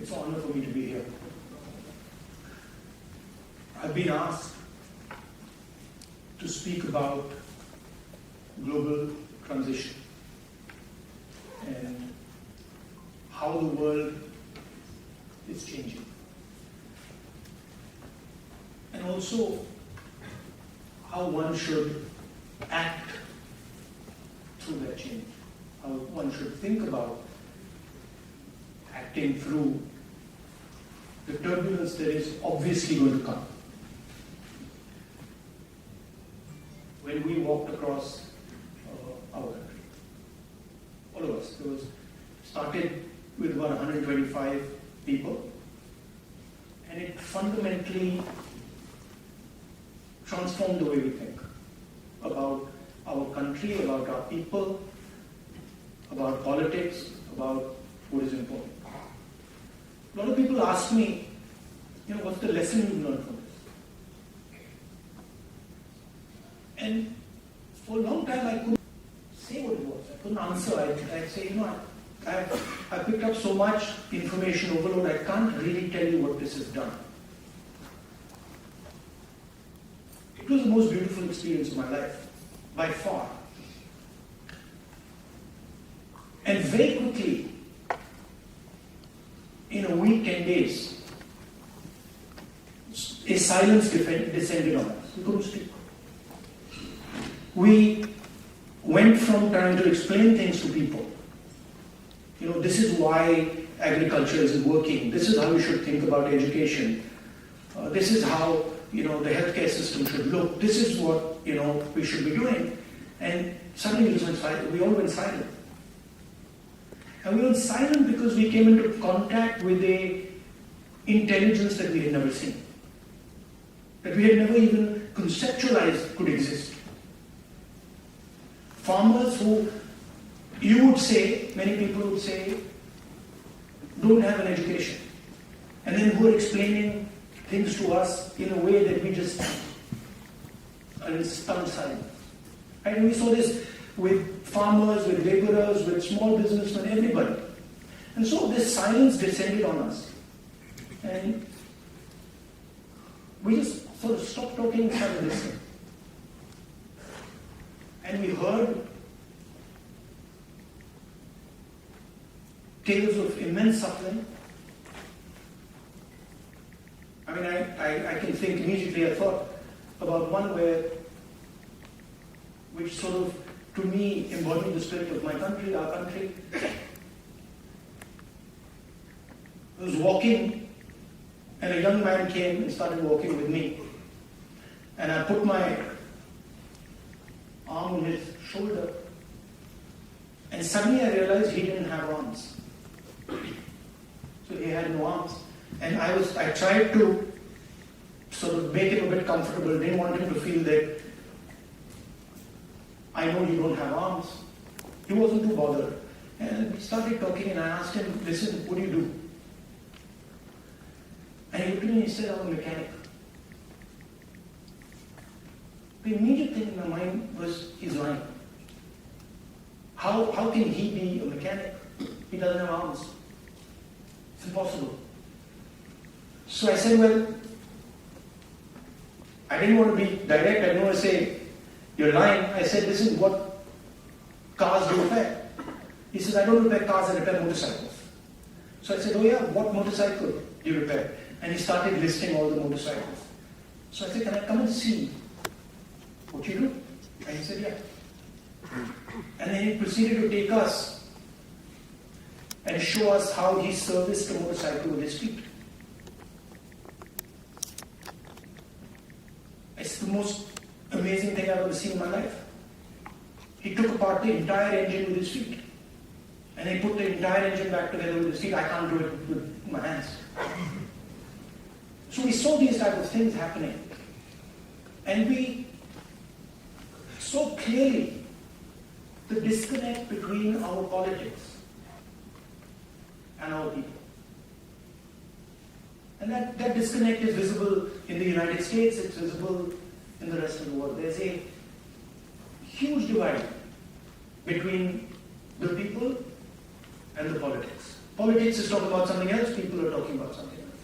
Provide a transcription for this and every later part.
It's an honor for me to be here. I've been asked to speak about global transition and how the world is changing. And also how one should act through that change, how one should think about acting through the turbulence that is obviously going to come. When we walked across our country, all of us, started with about 125 people, and it fundamentally transformed the way we think about our country, about our people, about politics, about what is important. A lot of people ask me, what's the lesson you've learned from this? And for a long time I couldn't say what it was. I couldn't answer. I'd say, I picked up so much information overload, I can't really tell you what this has done. It was the most beautiful experience of my life, by far. And very quickly, in a week, 10 days, a silence descended on us. We couldn't speak. We went from trying to explain things to people. This is why agriculture isn't working. This is how you should think about education. This is how the healthcare system should look. This is what we should be doing. And suddenly we all went silent. And we went silent because we came into contact with a intelligence that we had never seen, that we had never even conceptualized could exist. Farmers who many people would say, don't have an education, and then who are explaining things to us in a way that we just are in stunned silence. Right? And we saw this with farmers, with laborers, with small businessmen, everybody. And so this silence descended on us. And we just sort of stopped talking and started listening. And we heard tales of immense suffering. I can think immediately, I thought about one which sort of, to me, embodied the spirit of my country, our country. I was walking, and a young man came and started walking with me. And I put my arm on his shoulder, and suddenly I realized he didn't have arms. So he had no arms. And I tried to sort of make him a bit comfortable, didn't want him to feel that I know you don't have arms. He wasn't too bothered. And we started talking, and I asked him, listen, what do you do? And he looked at me and he said, I'm a mechanic. The immediate thing in my mind was, he's lying. How can he be a mechanic? He doesn't have arms. It's impossible. So I said, well, I didn't want to be direct. I didn't want to say, you're lying. I said, listen, what cars do you repair? He says, I don't repair cars, I repair motorcycles. So I said, oh yeah, what motorcycle do you repair? And he started listing all the motorcycles. So I said, can I come and see what you do? And he said, yeah. And then he proceeded to take us and show us how he serviced the motorcycle with his feet. It's the most amazing thing I've ever seen in my life. He took apart the entire engine with his feet. And he put the entire engine back together with his feet. I can't do it with my hands. So we saw these type of things happening. And we saw clearly the disconnect between our politics and our people. And that disconnect is visible in the United States, it's visible in the rest of the world. There's a huge divide between the people and the politics. Politics is talking about something else, people are talking about something else.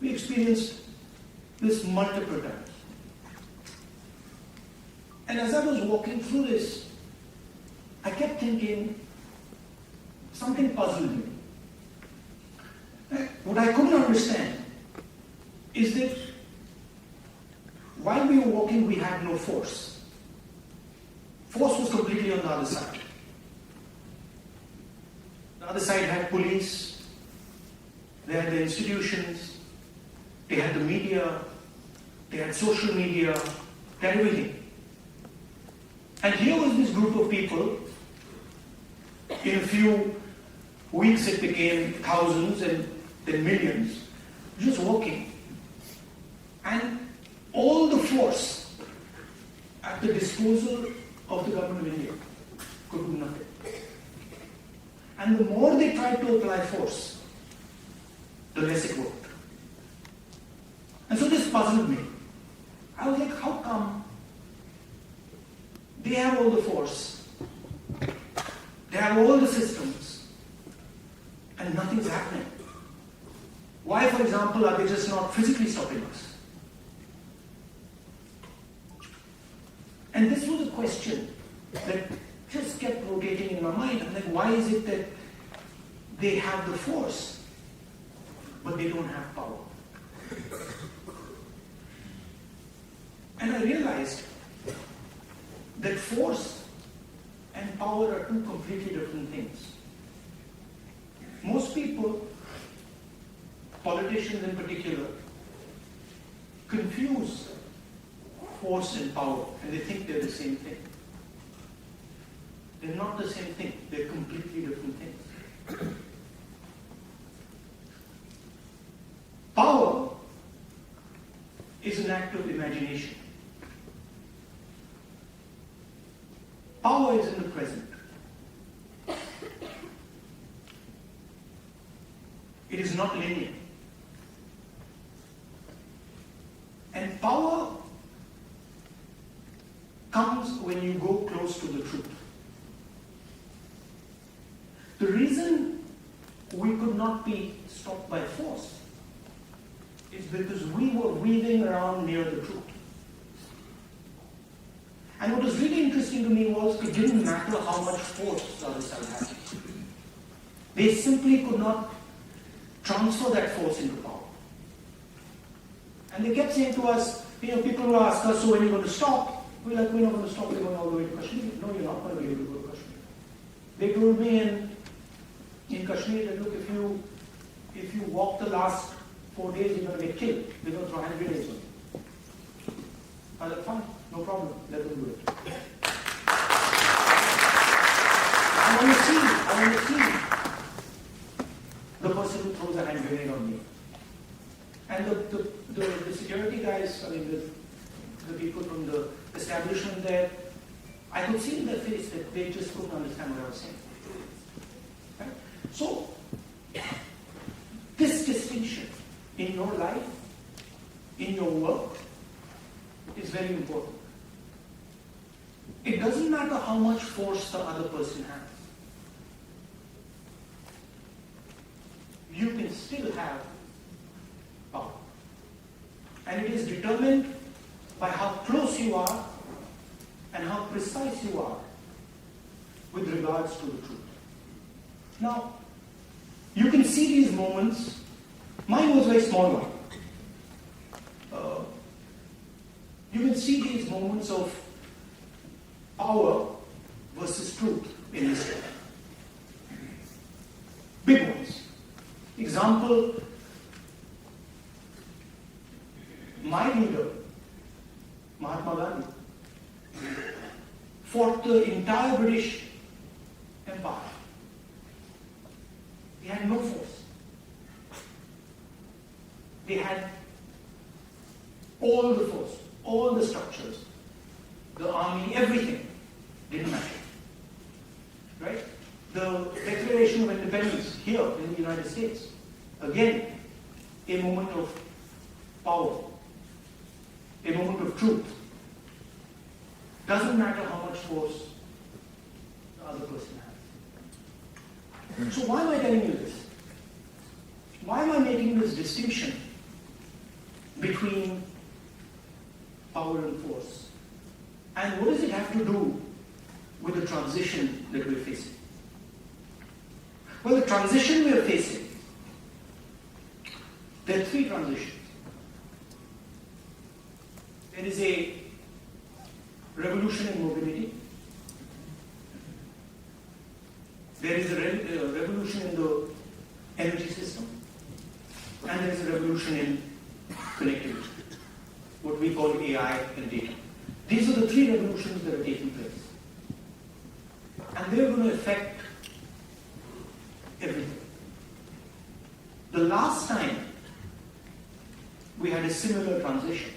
We experienced this multiple times. And as I was walking through this, I kept thinking, something puzzled me. What I couldn't understand is that while we were walking, we had no force. Force was completely on the other side. The other side had police, they had the institutions, they had the media, they had social media, they had everything. And here was this group of people. In a few weeks it became thousands and then millions, just walking. And all the force at the disposal of the government of India could do nothing. And the more they tried to apply force, the less it worked. And so this puzzled me. I was like, how come they have all the force, they have all the systems, and nothing's happening? Why, for example, are they just not physically stopping us? And this was a question that just kept rotating in my mind. I'm like, why is it that they have the force, but they don't have power? And I realized that force and power are two completely different things. Most people, politicians in particular, confuse force and power, and they think they're the same thing. They're not the same thing. They're completely different things. Power is an act of imagination. Power is in the present. It is not linear. And power comes when you go close to the truth. The reason we could not be stopped by force is because we were weaving around near the truth. And what was really interesting to me was it didn't matter how much force the other side had. They simply could not transfer that force into power. And they kept saying to us, people will ask us, so when are you going to stop? We're like, we're not going to stop, we're going all the way to Kashmir. No, you're not going to be able to go to Kashmir. They told me in Kashmir that, look, if you walk the last 4 days, you're going to get killed. They're going to throw hand grenades on you. I was like, fine, no problem, let them do it. I want to see the person who throws a hand grenade on me. And the security guys, the people from the establishment there, I could see in their face that they just couldn't understand what I was saying. Right? So, this distinction in your life, in your work, is very important. It doesn't matter how much force the other person has. You can still have power. And it is determined by how close you are and how precise you are with regards to the truth. Now, you can see these moments. Mine was a very small one. You can see these moments of power versus truth in history. Big ones. Example, my leader, Mahatma Gandhi, fought the entire British Empire. He had no force. They had all the force, all the structures, the army, everything. Didn't matter. Right? The Declaration of Independence here in the United States. Again, a moment of power, a moment of truth. Doesn't matter how much force the other person has. So why am I telling you this? Why am I making this distinction between power and force? And what does it have to do with the transition that we're facing? Well, the transition we're facing, there are three transitions. There is a revolution in mobility. There is a revolution in the energy system. And there is a revolution in connectivity, what we call AI and data. These are the three revolutions that are taking place. And they're going to affect everything. The last time we had a similar transition,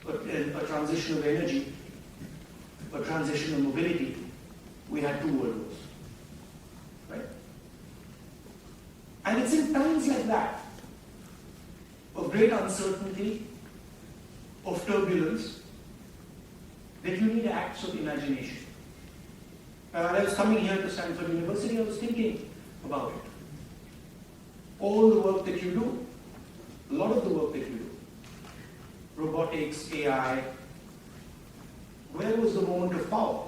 a transition of energy, a transition of mobility, we had 2 world wars. Right? And it's in times like that, of great uncertainty, of turbulence, that you need acts of imagination. When I was coming here to Stanford University, I was thinking about it. All the work that you do, a lot of the work that you do, robotics, AI, where was the moment of power?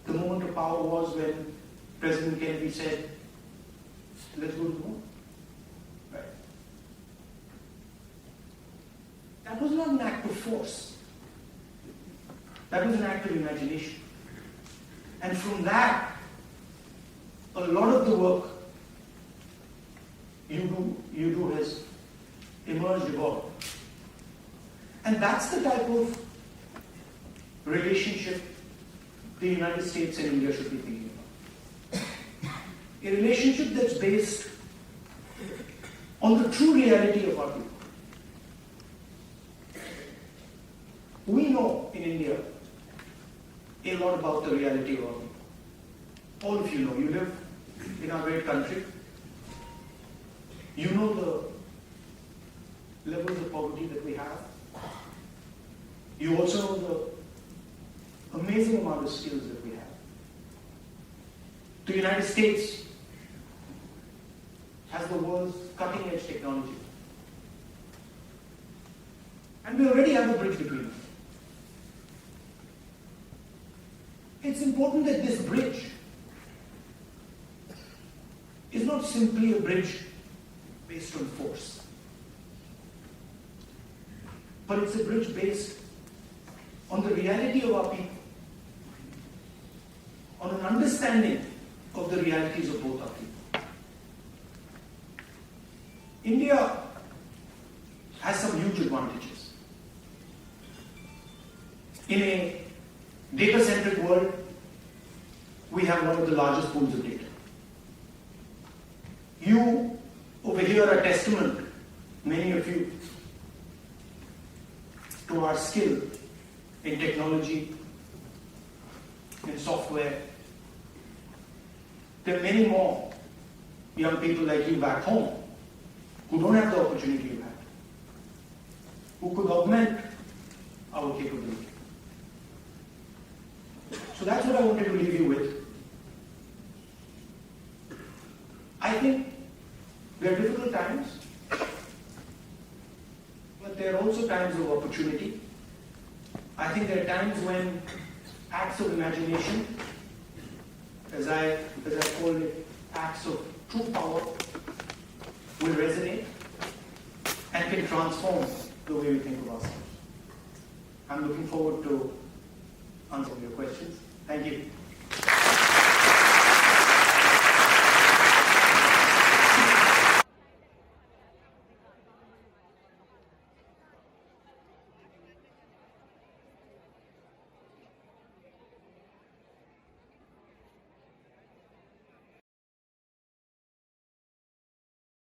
The moment of power was when President Kennedy said, let's go to the moon. Right? That was not an act of force. That was an act of imagination. And from that, a lot of the work you do has evolved. And that's the type of relationship the United States and India should be thinking about. A relationship that's based on the true reality of our people. We know in India a lot about the reality of our people. All of you know. You live in our great country. You know the levels of poverty that we have. You also know the amazing amount of skills that we have. The United States has the world's cutting-edge technology. And we already have a bridge between us. It's important that this bridge is not simply a bridge based on force, but it's a bridge based on the reality of our people, on an understanding of the realities of both our people. India has some huge advantages. In a data-centric world, we have one of the largest pools of data. You over here are testament, many of you, to our skill in technology, in software. There are many more young people like you back home who don't have the opportunity you had, who could augment our capability. So that's what I wanted to leave you with. I think there are difficult times, but there are also times of opportunity. I think there are times when acts of imagination, as I call it, acts of true power, will resonate and can transform the way we think of ourselves. I'm looking forward to answering your questions. Thank you.